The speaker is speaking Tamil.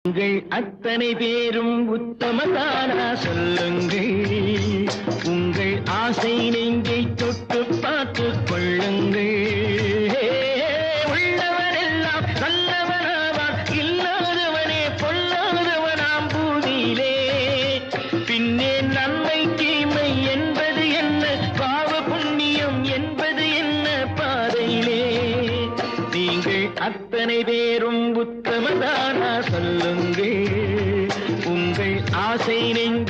உங்கள் அத்தனை பேரும் உத்தமதானா சொல்லுங்கள். உங்கள் ஆசை நெஞ்சை தொட்டு பார்த்துக் கொள்ளுங்கள். உள்ளவரெல்லாம் நல்லவனாவான், இல்லாதவனே பொல்லாதவனாம் பூமியிலே. பின்னே நன்மை தீமை என்பது என்ன, பாவ புண்ணியம் என்பது என்ன பாதையிலே. நீங்கள் அத்தனை பேரும் உத்தமதானா சொல்லுங்கள். உங்கள் ஆசை நெஞ்சை